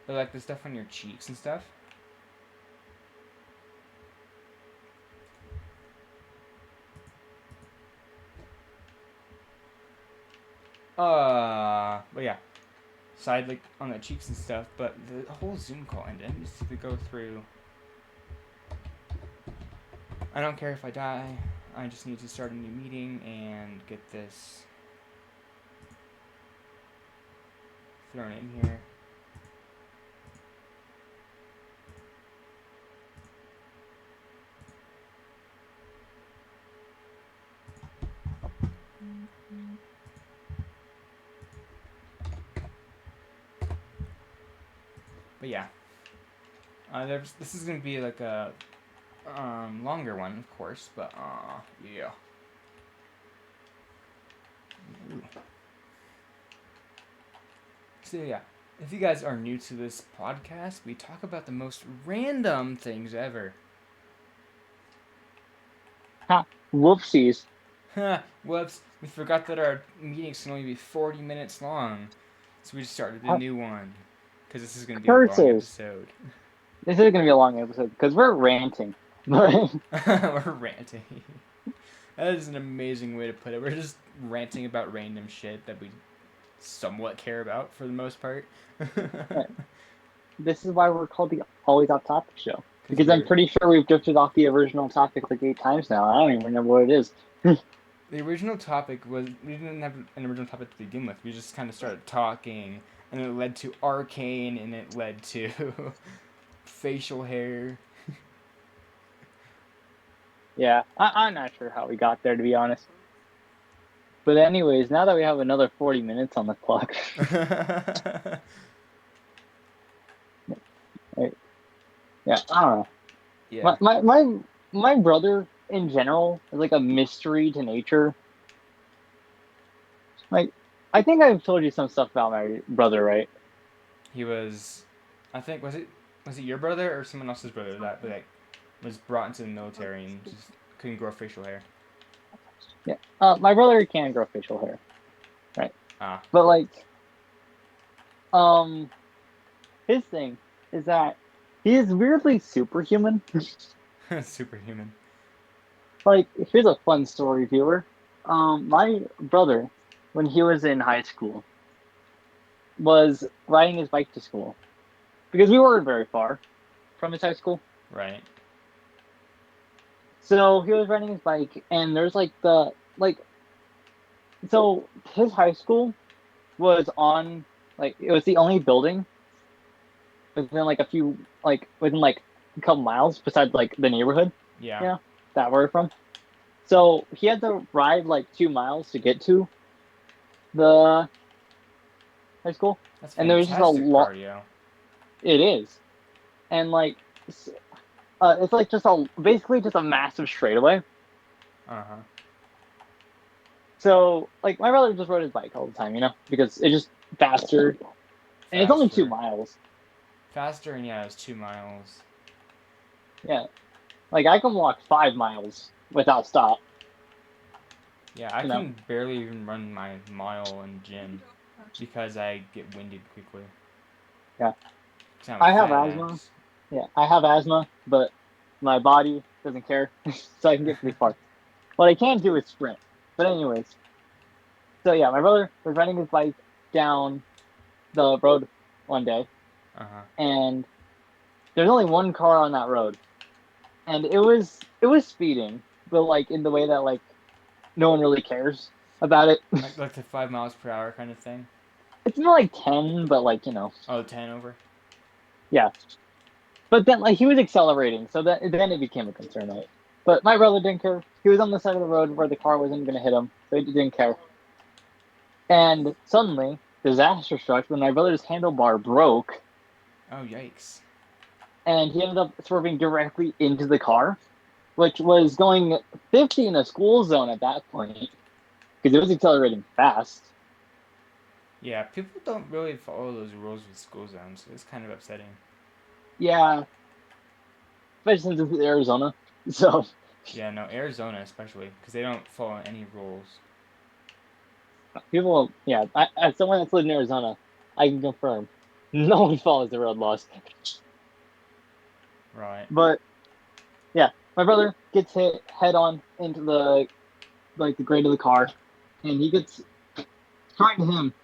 but like the stuff on your cheeks and stuff. But yeah, side like on the cheeks and stuff. But the whole Zoom call ended. Let me see if we go through. I don't care if I die. I just need to start a new meeting and get this thrown in here. But yeah, this is gonna be like a longer one, of course. But yeah. Ooh. So yeah, if you guys are new to this podcast, we talk about the most random things ever. Ha! Whoopsies. Whoops, we forgot that our meetings can only be 40 minutes long. So we just started a new one. Because this is going to be a long Curses. episode. This is gonna be a long episode because we're ranting. But We're ranting. That is an amazing way to put it. We're just ranting about random shit that we somewhat care about for the most part. this is why we're called the Always Off Topic Show. Because I'm pretty sure we've drifted off the original topic like 8 times now. I don't even remember what it is. The original topic was, we didn't have an original topic to begin with. We just kind of started talking, and it led to Arcane, and it led to facial hair. Yeah, I'm not sure how we got there, to be honest. But anyways, now that we have another 40 minutes on the clock. Right. Yeah, I don't know. Yeah. My brother, in general, is like a mystery to nature. Like, I think I've told you some stuff about my brother, right? He was, I think, was it your brother or someone else's brother that like was brought into the military and just couldn't grow facial hair? Yeah. My brother can grow facial hair, right? Ah. But like, his thing is that he is weirdly superhuman. Superhuman. Like, here's a fun story, viewer. My brother, when he was in high school, was riding his bike to school because we weren't very far from his high school. Right. So he was riding his bike, and there's so his high school was on it was the only building within within a couple miles besides like the neighborhood. Yeah. Yeah, that we're from. So he had to ride like 2 miles to get to the high school. That's And there was just a lot. cardio. It is, and it's like basically just a massive straightaway. Uh huh. So like my brother just rode his bike all the time, because it's just faster. And it's only 2 miles. Faster, and yeah, it was 2 miles. Yeah, like I can walk 5 miles without stop. Yeah, I can barely even run my mile in gym because I get winded quickly. Yeah. I have asthma. Yeah, I have asthma, but my body doesn't care, so I can get pretty far. What I can do is sprint. But anyways, so yeah, my brother was riding his bike down the road one day, and there's only one car on that road, and it was speeding, but like in the way that like no one really cares about it. Like the 5 miles per hour kind of thing. It's more like 10, but like Oh, 10 over. Yeah, but then like he was accelerating, so then it became a concern, right? But my brother didn't care. He was on the side of the road where the car wasn't going to hit him, so he didn't care. And suddenly, disaster struck when my brother's handlebar broke. Oh, yikes. And he ended up swerving directly into the car, which was going 50 in a school zone at that point, because it was accelerating fast. Yeah, people don't really follow those rules with school zones. It's kind of upsetting. Yeah. Especially since it's Arizona. So. Yeah, no, Arizona especially, because they don't follow any rules. People, yeah, as someone that's lived in Arizona, I can confirm, no one follows the road laws. Right. But, yeah, my brother gets hit head on into the grate of the car, and he gets, according to him,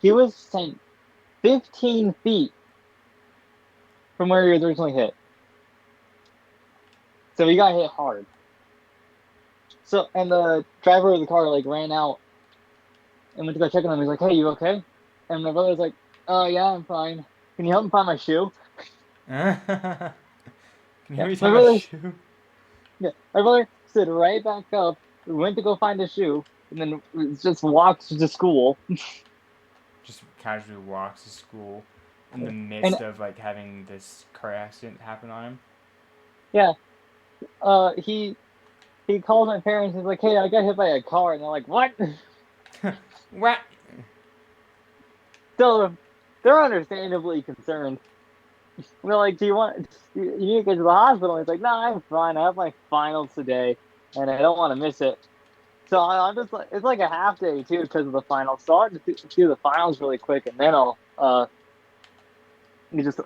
he was sent 15 feet from where he was originally hit. So he got hit hard. So, and the driver of the car, ran out and went to go check on him. He's like, "Hey, you okay?" And my brother was like, Oh yeah, I'm fine. Can you help me find my shoe? Can you Yeah, help me my tie my brother. shoe? Yeah, my brother stood right back up. Went to go find his shoe, and then just walked to school. Just casually walks to school in the And midst of like having this car accident happen on yeah, he called my parents. He's like, "Hey, I got hit by a car," and they're like, "What?" him. What? So they're understandably concerned. We're like, "Do you want? You need to get to the hospital?" He's like, "No, I'm fine. I have my finals today, and I don't want to miss it." So I'm just like, it's like a half day too because of the finals. So I'll just do the finals really quick, and then I'll you just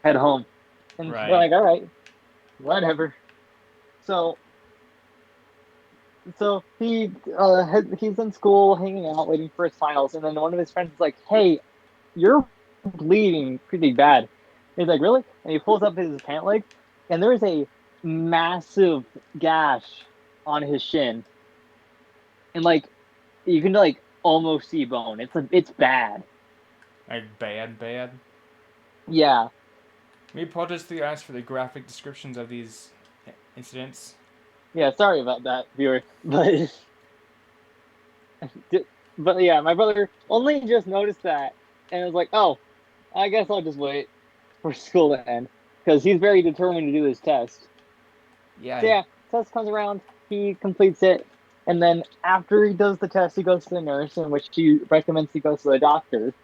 head home. And we're Right. like, all right, whatever. So he's in school hanging out waiting for his finals, and then one of his friends is like, "Hey, you're bleeding pretty bad." He's like, "Really?" And he pulls up his pant leg, and there's a massive gash on his shin, and like you can like almost see bone. It's bad. Like bad, bad. Yeah, We apologize to you guys for the graphic descriptions of these incidents. yeah. Sorry about that, viewer, but but yeah, my brother only just noticed that, and was like, "Oh, I guess I'll just wait for school to end," because he's very determined to do his test. So Yeah. yeah, test comes around, he completes it, and then after he does the test, he goes to the nurse, in which she recommends he goes to the doctor.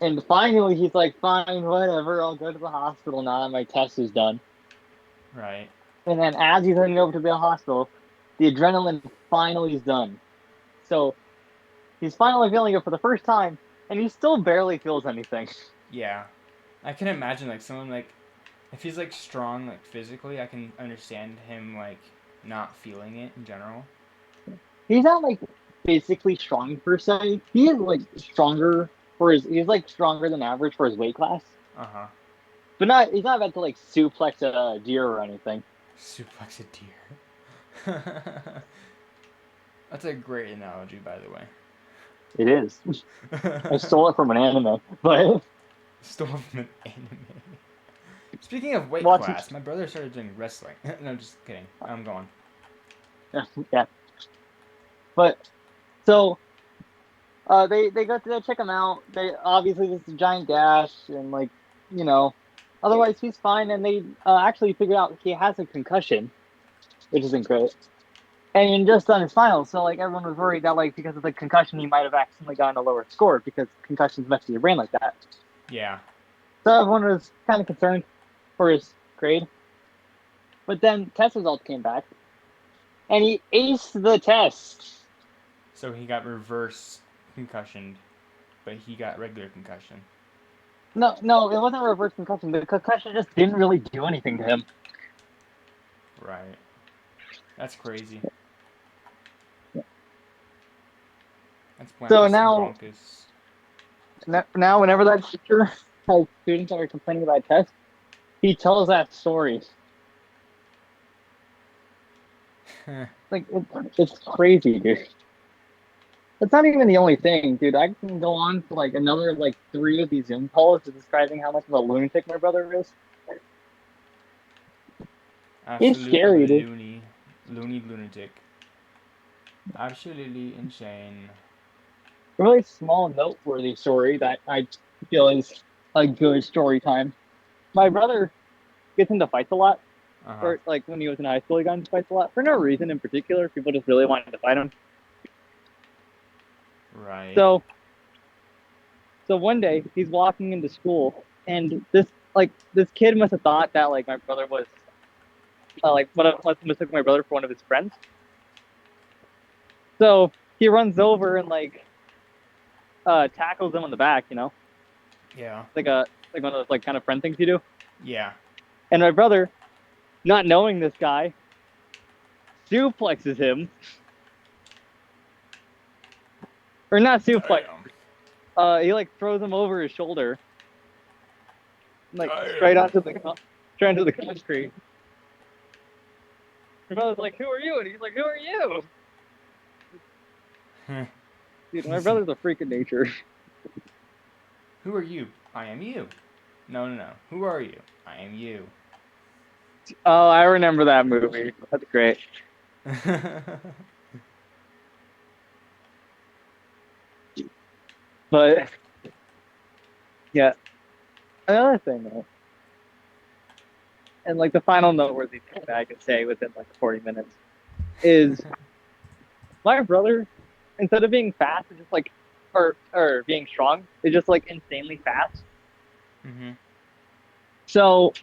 And finally, he's like, "Fine, whatever. I'll go to the hospital now that my test is done." Right. And then as he's heading over to the hospital, the adrenaline finally is done. So he's finally feeling it for the first time, and he still barely feels anything. Yeah. I can imagine like someone like if he's like strong like physically, I can understand him like not feeling it in general. He's not like physically strong per se. He is like stronger for his. He's like stronger than average for his weight class, Uh huh. but not. He's not about to like suplex a deer or anything. Suplex a deer. That's a great analogy, by the It is. I way. stole it from an anime, but Stole from an anime. Speaking of weight watching. class, my brother started doing wrestling. No, just kidding. I'm going. Yeah, but so they go to go check him out. They obviously this is a giant gash and like you know, otherwise he's fine. And they actually figure out he has a concussion, which isn't great. And just on his finals, so like everyone was worried that like because of the concussion he might have accidentally gotten a lower score because concussions mess with your brain like that. Yeah. So everyone was kind of concerned for his grade. But then test results came back, and he aced the test. So he got reverse concussioned, but he got regular concussion. No, no, it wasn't a reverse concussion. The concussion just didn't really do anything to him. Right. That's crazy. That's So that's now, bonkers. now whenever that teacher has students that are complaining about tests, he tells that story. Like it's crazy, dude. That's not even the only thing, dude. I can go on for like another like three of these Zoom calls describing how much of a lunatic my brother is. It's Absolute scary, dude. loony lunatic. Absolutely insane. A really small, noteworthy story that I feel is a good story time. My brother gets into fights a lot, Uh huh. or like when he was in high school, he got into fights a lot for no reason in particular. People just really wanted to fight him. Right. So, so one day he's walking into school, and this kid must have thought that like my brother was must have mistook my brother for one of his friends. So he runs over and like tackles him on the back, Yeah. like one of those like kind of friend things you do. Yeah. And my brother, not knowing this guy, suplexes him, or not suplex. Damn. He like throws him over his shoulder, like Damn. straight onto the concrete. My brother's like, "Who are you?" And he's like, "Who are you?" Dude, my brother's a freak of nature. Who are you? I am you. No, no, no. Who are you? I am you. Oh, I remember that movie. That's great. But yeah, another thing though, and like the final noteworthy thing that I could say within like 40 minutes is my brother, instead of being fast, is just like, or being strong, is just like insanely fast. Mm-hmm. So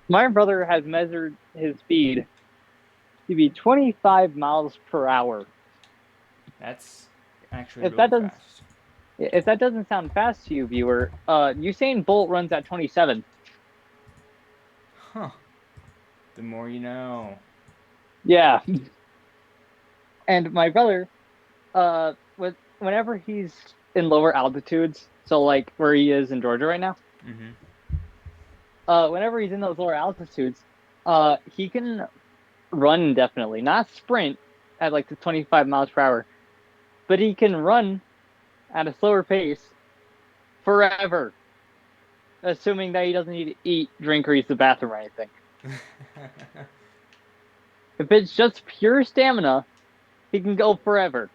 my brother has measured his speed to be 25 miles per hour. That's actually If really that doesn't fast. if that doesn't sound fast to you, viewer, Usain Bolt runs at 27. Huh. The more you know. Yeah, and my brother, whenever he's in lower altitudes, so like where he is in Georgia right now, Mm-hmm. whenever he's in those lower altitudes, he can run indefinitely, not sprint at like the 25 miles per hour, but he can run at a slower pace forever, assuming that he doesn't need to eat, drink, or use the bathroom or anything. If it's just pure stamina, he can go forever.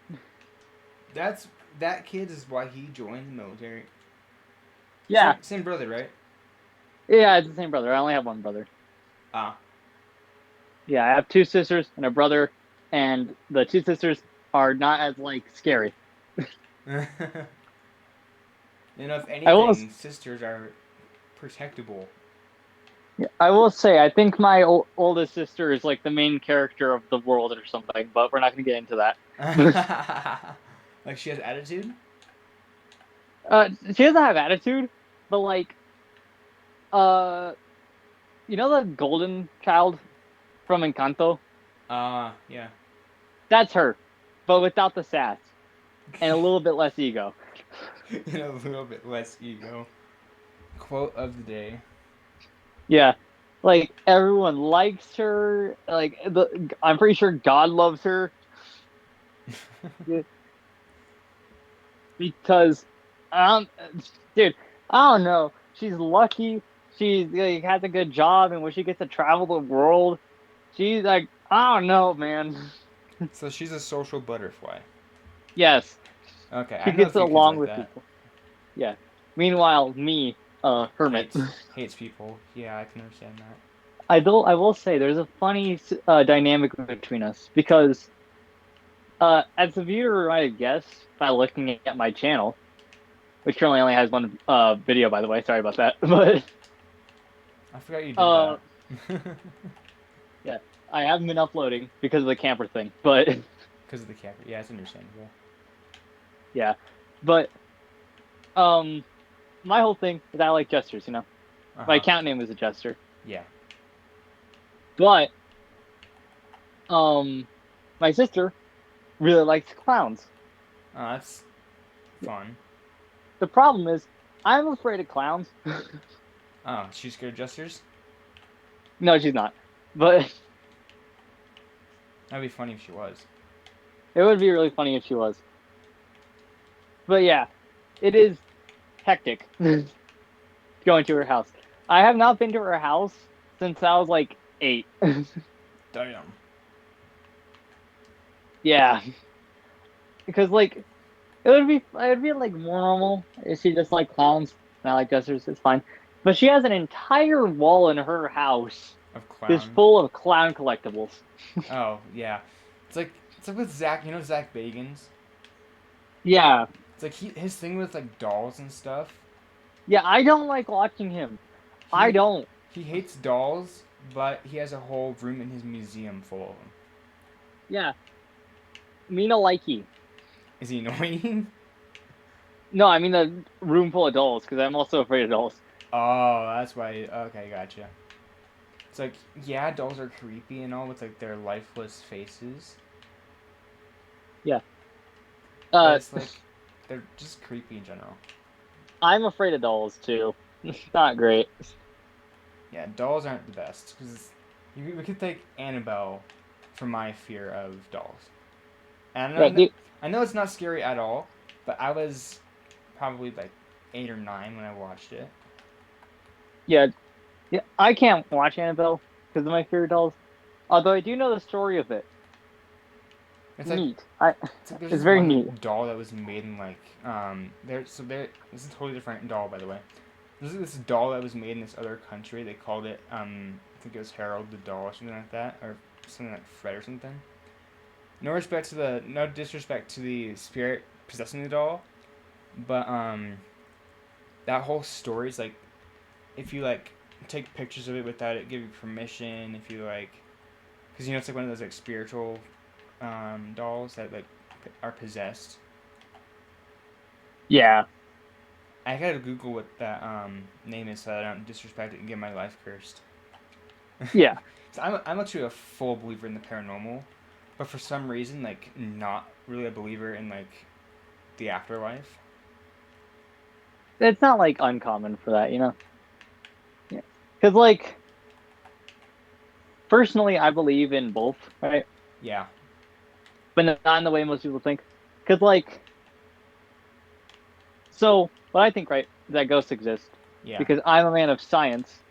That's that kid is why he joined the military. Yeah, Same brother, right? yeah, it's the same brother. I only have one brother. Ah. Yeah, I have two sisters and a brother, and the two sisters are not as like scary. You know, if I will, anything, sisters are protectable. I will say, I think my oldest sister is like the main character of the world or something, but we're not going to get into that. Like she has attitude. She doesn't have attitude, but like, uh, you know the golden child from Encanto? Yeah. That's her, but without the sass and a little bit less ego. And a little bit less ego. Quote of the day. Yeah, like everyone likes her. Like I'm pretty sure God loves her. Yeah, because um, dude, I don't know. She's lucky. She's like, has a good job, and when she gets to travel the world, she's like, I don't know, man. So she's a social butterfly. Yes, Okay, she I know a gets few kids along like with that. people. Yeah. Meanwhile, me, hermit. Hates people. Yeah, I can understand that. I will say there's a funny dynamic between us because as the viewer might have guessed by looking at my channel, which currently only has one video, by the way. Sorry about that, but I forgot you did uh, that. yeah, I haven't been uploading because of the camper thing. But Because of the camera. Yeah, it's understandable. yeah, but um, my whole thing is I like jesters. You know, Uh my huh. account name is a jester, Yeah. but my sister really likes clowns. Oh, that's fun. The problem is I'm afraid of clowns. Oh, she's scared of jesters? No, she's not, but That'd be funny if she was. it would be really funny if she was. But yeah, it is hectic going to her house. I have not been to her house since I was like 8. Damn. Yeah, because like it would be like more normal if she just like clowns and I like dressers. It's fine, but she has an entire wall in her house Of just clown. full of clown collectibles. Oh, yeah. It's like with Zach, you know Zach Bagans? Yeah, It's like his thing with like dolls and stuff. yeah. I don't like watching him. I He don't. he hates dolls, but he has a whole room in his museum full of them. Yeah, Mina likey. Is he annoying? No, I mean the room full of dolls because I'm also afraid of dolls. Oh, that's why. Okay, gotcha. It's like, yeah, dolls are creepy and all with like their lifeless faces, Yeah. but Uh, it's like they're just creepy in general. I'm afraid of dolls too. Not great. Yeah, dolls aren't the best because we could take Annabelle for my fear of dolls. And Yeah, dude. I know it's not scary at all, but I was probably like 8 or 9 when I watched it. Yeah, yeah. I can't watch Annabelle because of my fear dolls. Although I do know the story of it. It's like Neat. it's like there's It's this very one neat. doll that was made in like there this is a totally different doll, by the way. There's this doll that was made in this other country. They called it I think it was Harold the doll or something like that, or something like Fred or something. No disrespect to the spirit possessing the doll, but that whole story is like, if you like take pictures of it without it giving permission, if you like, because it's like one of those like spiritual dolls that like are possessed. Yeah. I gotta Google what that name is so that I don't disrespect it and get my life cursed. Yeah. So I'm actually a full believer in the paranormal, but for some reason like not really a believer in like the afterlife. It's not like uncommon for that, you know? Yeah. Because, like, personally, I believe in both, right? Yeah, But not in the way most people think. Because, like, so what I think, right, is that ghosts exist. yeah, Because I'm a man of science,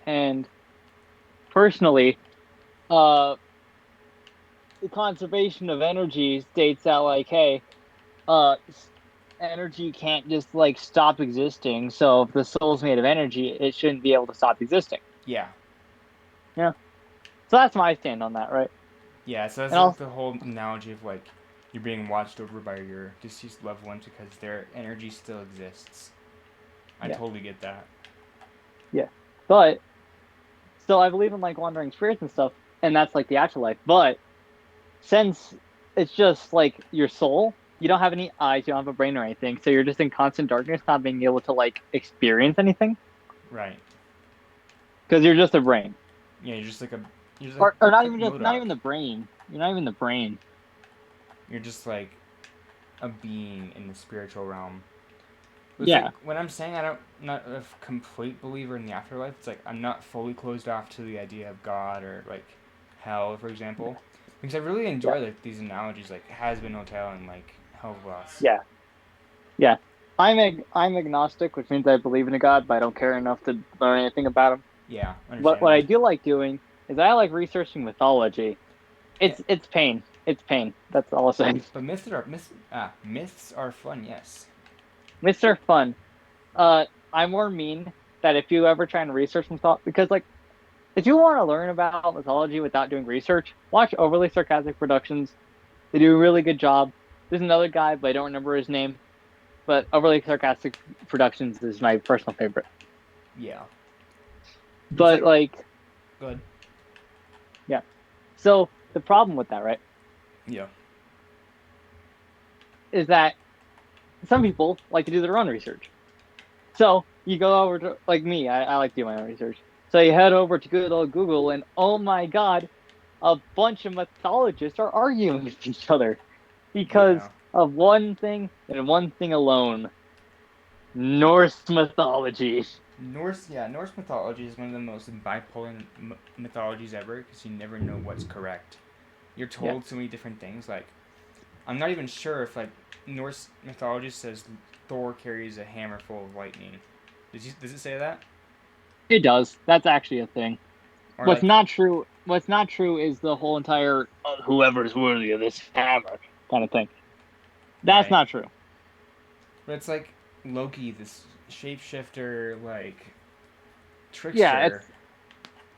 and personally, uh, the conservation of energy states that, like, hey, uh, energy can't just, like, stop existing. So if the soul's made of energy, it shouldn't be able to stop existing. yeah, Yeah. So that's my stand on that, right? yeah. So that's And like also, the whole analogy of like you're being watched over by your deceased loved ones because their energy still exists. I yeah, totally get that. yeah. But still, I believe in like wandering spirits and stuff, and that's like the afterlife. But since it's just like your soul, you don't have any eyes, you don't have a brain or anything, so you're just in constant darkness, not being able to like experience anything Right. because you're just a brain, Yeah, you're just like or not it's like even just not Modok. even the brain. You're not even the brain. You're just like a being in the spiritual realm. But it's like Yeah, when I'm saying not a complete believer in the afterlife, it's like I'm not fully closed off to the idea of God or like hell, for example, because I really yeah, enjoy like these analogies, like has been hotel and like hell glass. yeah, yeah. I'm agnostic, which means I believe in a God, but I don't care enough to learn anything about him. Yeah, What understandable. I do like doing is I like researching mythology. Yeah, It's pain. It's pain. That's all I'm saying. but myths are fun. Yes. Myths are fun. I'm more mean that if you ever try and research mythology, because like if you want to learn about mythology without doing research, watch Overly Sarcastic Productions. They do a really good job. There's another guy, but I don't remember his name. But Overly Sarcastic Productions is my personal favorite. Yeah. It's But like like, good. yeah. So the problem with that, right, Yeah. is that some people like to do their own research. So you go over to like me, I like to do my own research. So you head over to good old Google, and oh my god, a bunch of mythologists are arguing with each other because Yeah. of one thing and one thing alone: Norse mythology. Norse mythology is one of the most bipolar mythologies ever because you never know what's correct. You're Yeah, told so many different things. Like, I'm not even sure if like Norse mythology says Thor carries a hammer full of lightning. Does it say that? it does. That's actually a thing. Or What's like, not true? What's not true is the whole entire whoever's worthy of this hammer kind of thing. That's right? not true. But it's like Loki, this shapeshifter, like Yeah, trickster,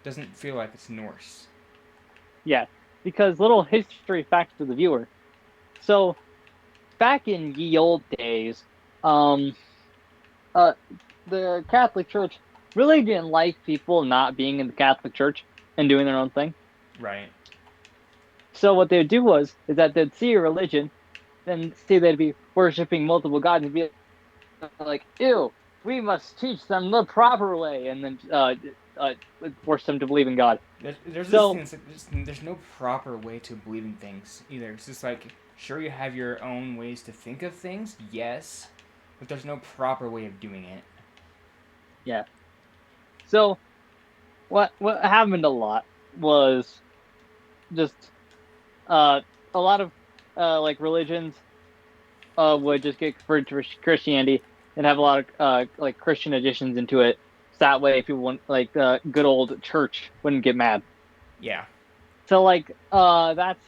doesn't feel like it's Norse. yeah, because little history facts for the viewer. So back in ye old days, um, uh, the Catholic Church really didn't like people not being in the Catholic Church and doing their own thing. Right. So what they would do was is that they'd see a religion, then see they'd be worshiping multiple gods, and be like, "Ew, we must teach them the proper way," and then uh, force them to believe in God. There's this thing. So It's like there's no proper way to believe in things either. It's just like sure you have your own ways to think of things, yes, but there's no proper way of doing it. yeah, so what happened a lot was just uh, a lot of like religions would just get converted to Christianity and have a lot of like Christian additions into it. So that way, people want like the good old church wouldn't get mad. Yeah. So like that's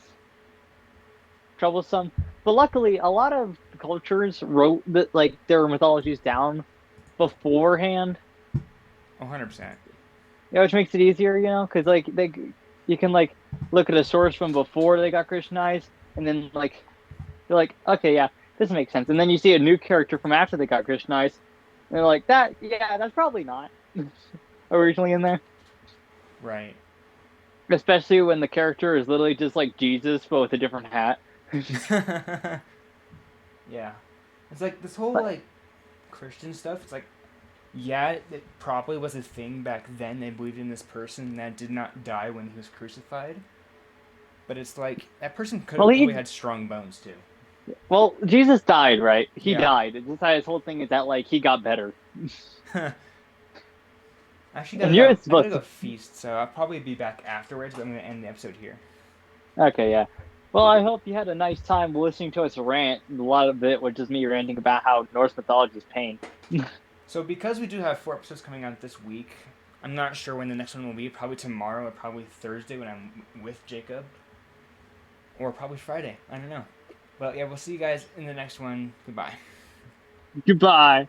troublesome. But luckily, a lot of cultures wrote like their mythologies down beforehand. 100%. Yeah, which makes it easier, because like you can like look at a source from before they got Christianized, and then like you're like, okay, yeah, this makes sense. And then you see a new character from after they got Christianized, and they're like, yeah, that's probably not originally in there. Right. Especially when the character is literally just like Jesus, but with a different hat. Yeah. It's like this whole But like Christian stuff. It's like, yeah, it probably was a thing back then. They believed in this person that did not die when he was crucified. But it's like that person could well, have probably had strong bones too. Jesus died, right? He Yeah. died. It's just his whole thing is that like he got better. Actually, And you're I gotta supposed go to. feast, so I'll probably be back afterwards. But I'm gonna end the episode here. Okay, yeah. Well, I hope you had a nice time listening to us rant. A lot of it was just me ranting about how Norse mythology is pain. So because we do have 4 episodes coming out this week, I'm not sure when the next one will be. Probably tomorrow or probably Thursday when I'm with Jacob, or probably Friday. I don't know. But yeah, we'll see you guys in the next one. Goodbye. Goodbye.